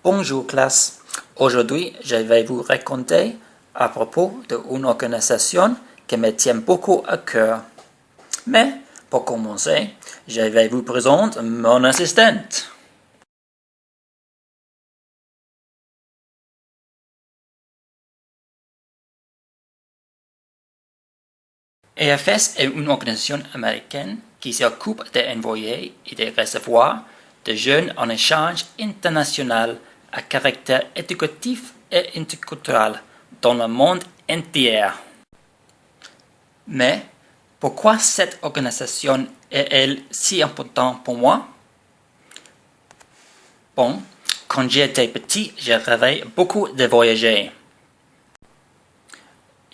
Bonjour classe, aujourd'hui je vais vous raconter à propos d'une organisation qui me tient beaucoup à cœur. Mais pour commencer, je vais vous présenter mon assistante. EFS est une organisation américaine qui s'occupe d'envoyer et de recevoir des jeunes en échange international à caractère éducatif et interculturel dans le monde entier. Mais pourquoi cette organisation est-elle si importante pour moi? Bon, quand j'étais petit, je rêvais beaucoup de voyager.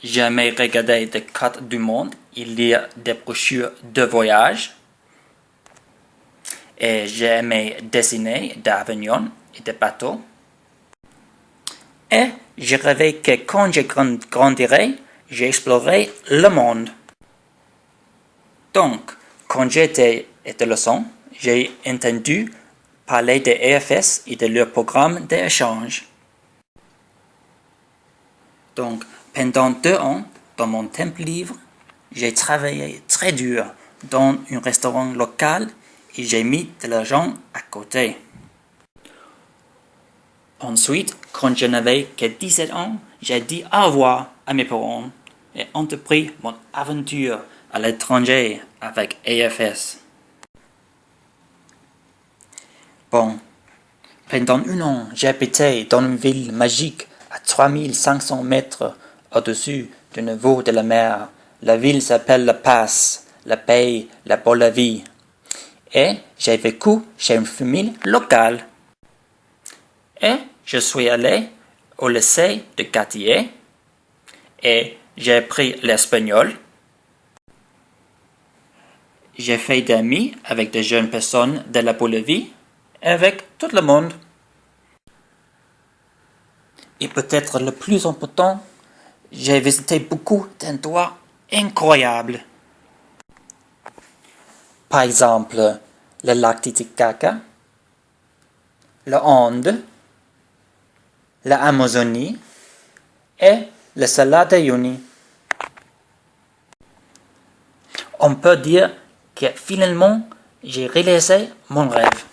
J'aimais regarder des cartes du monde et lire des brochures de voyage. Et j'aimais dessiner des avions et des bateaux. Et je rêvais que quand je grandirais, j'explorerais le monde. Donc, quand j'étais adolescent, j'ai entendu parler de EFS et de leur programme d'échange. Donc, pendant 2 ans, dans mon temps libre, j'ai travaillé très dur dans un restaurant local et j'ai mis de l'argent à côté. Ensuite, quand je n'avais que 17 ans, j'ai dit au revoir à mes parents et entrepris mon aventure à l'étranger avec EFS. Bon, pendant 1 an, j'ai habité dans une ville magique à 3500 mètres au-dessus du niveau de la mer. La ville s'appelle La Paz, la paix, la Bolivie. Et j'ai vécu chez une famille locale. Et je suis allé au lycée de quartier et j'ai appris l'espagnol. J'ai fait des amis avec des jeunes personnes de la Bolivie et avec tout le monde. Et peut-être le plus important, j'ai visité beaucoup d'endroits incroyables. Par exemple, le lac Titicaca, le Andes, l'Amazonie et le Salar de Uyuni. On peut dire que finalement, j'ai réalisé mon rêve.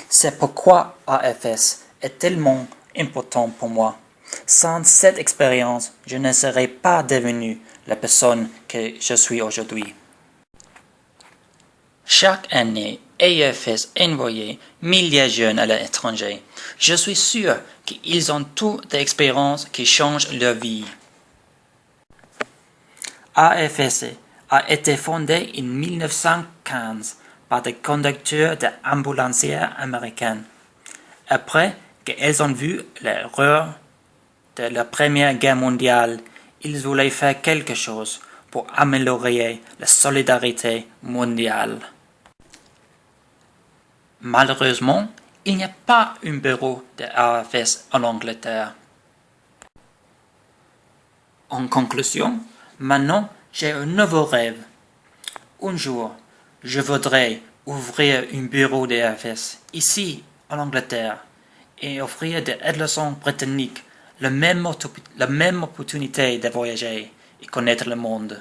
C'est pourquoi EFS est tellement important pour moi. Sans cette expérience, je ne serais pas devenu la personne que je suis aujourd'hui. Chaque année, EFS envoie milliers de jeunes à l'étranger. Je suis sûr qu'ils ont tous des expériences qui changent leur vie. EFS a été fondé en 1915 par des conducteurs d'ambulancières américaines. Après qu'ils ont vu l'erreur de la Première Guerre mondiale, ils voulaient faire quelque chose pour améliorer la solidarité mondiale. Malheureusement, il n'y a pas un bureau de EFS en Angleterre. En conclusion, maintenant j'ai un nouveau rêve. Un jour, je voudrais ouvrir un bureau de EFS ici en Angleterre et offrir des adolescents britanniques la même opportunité de voyager et connaître le monde.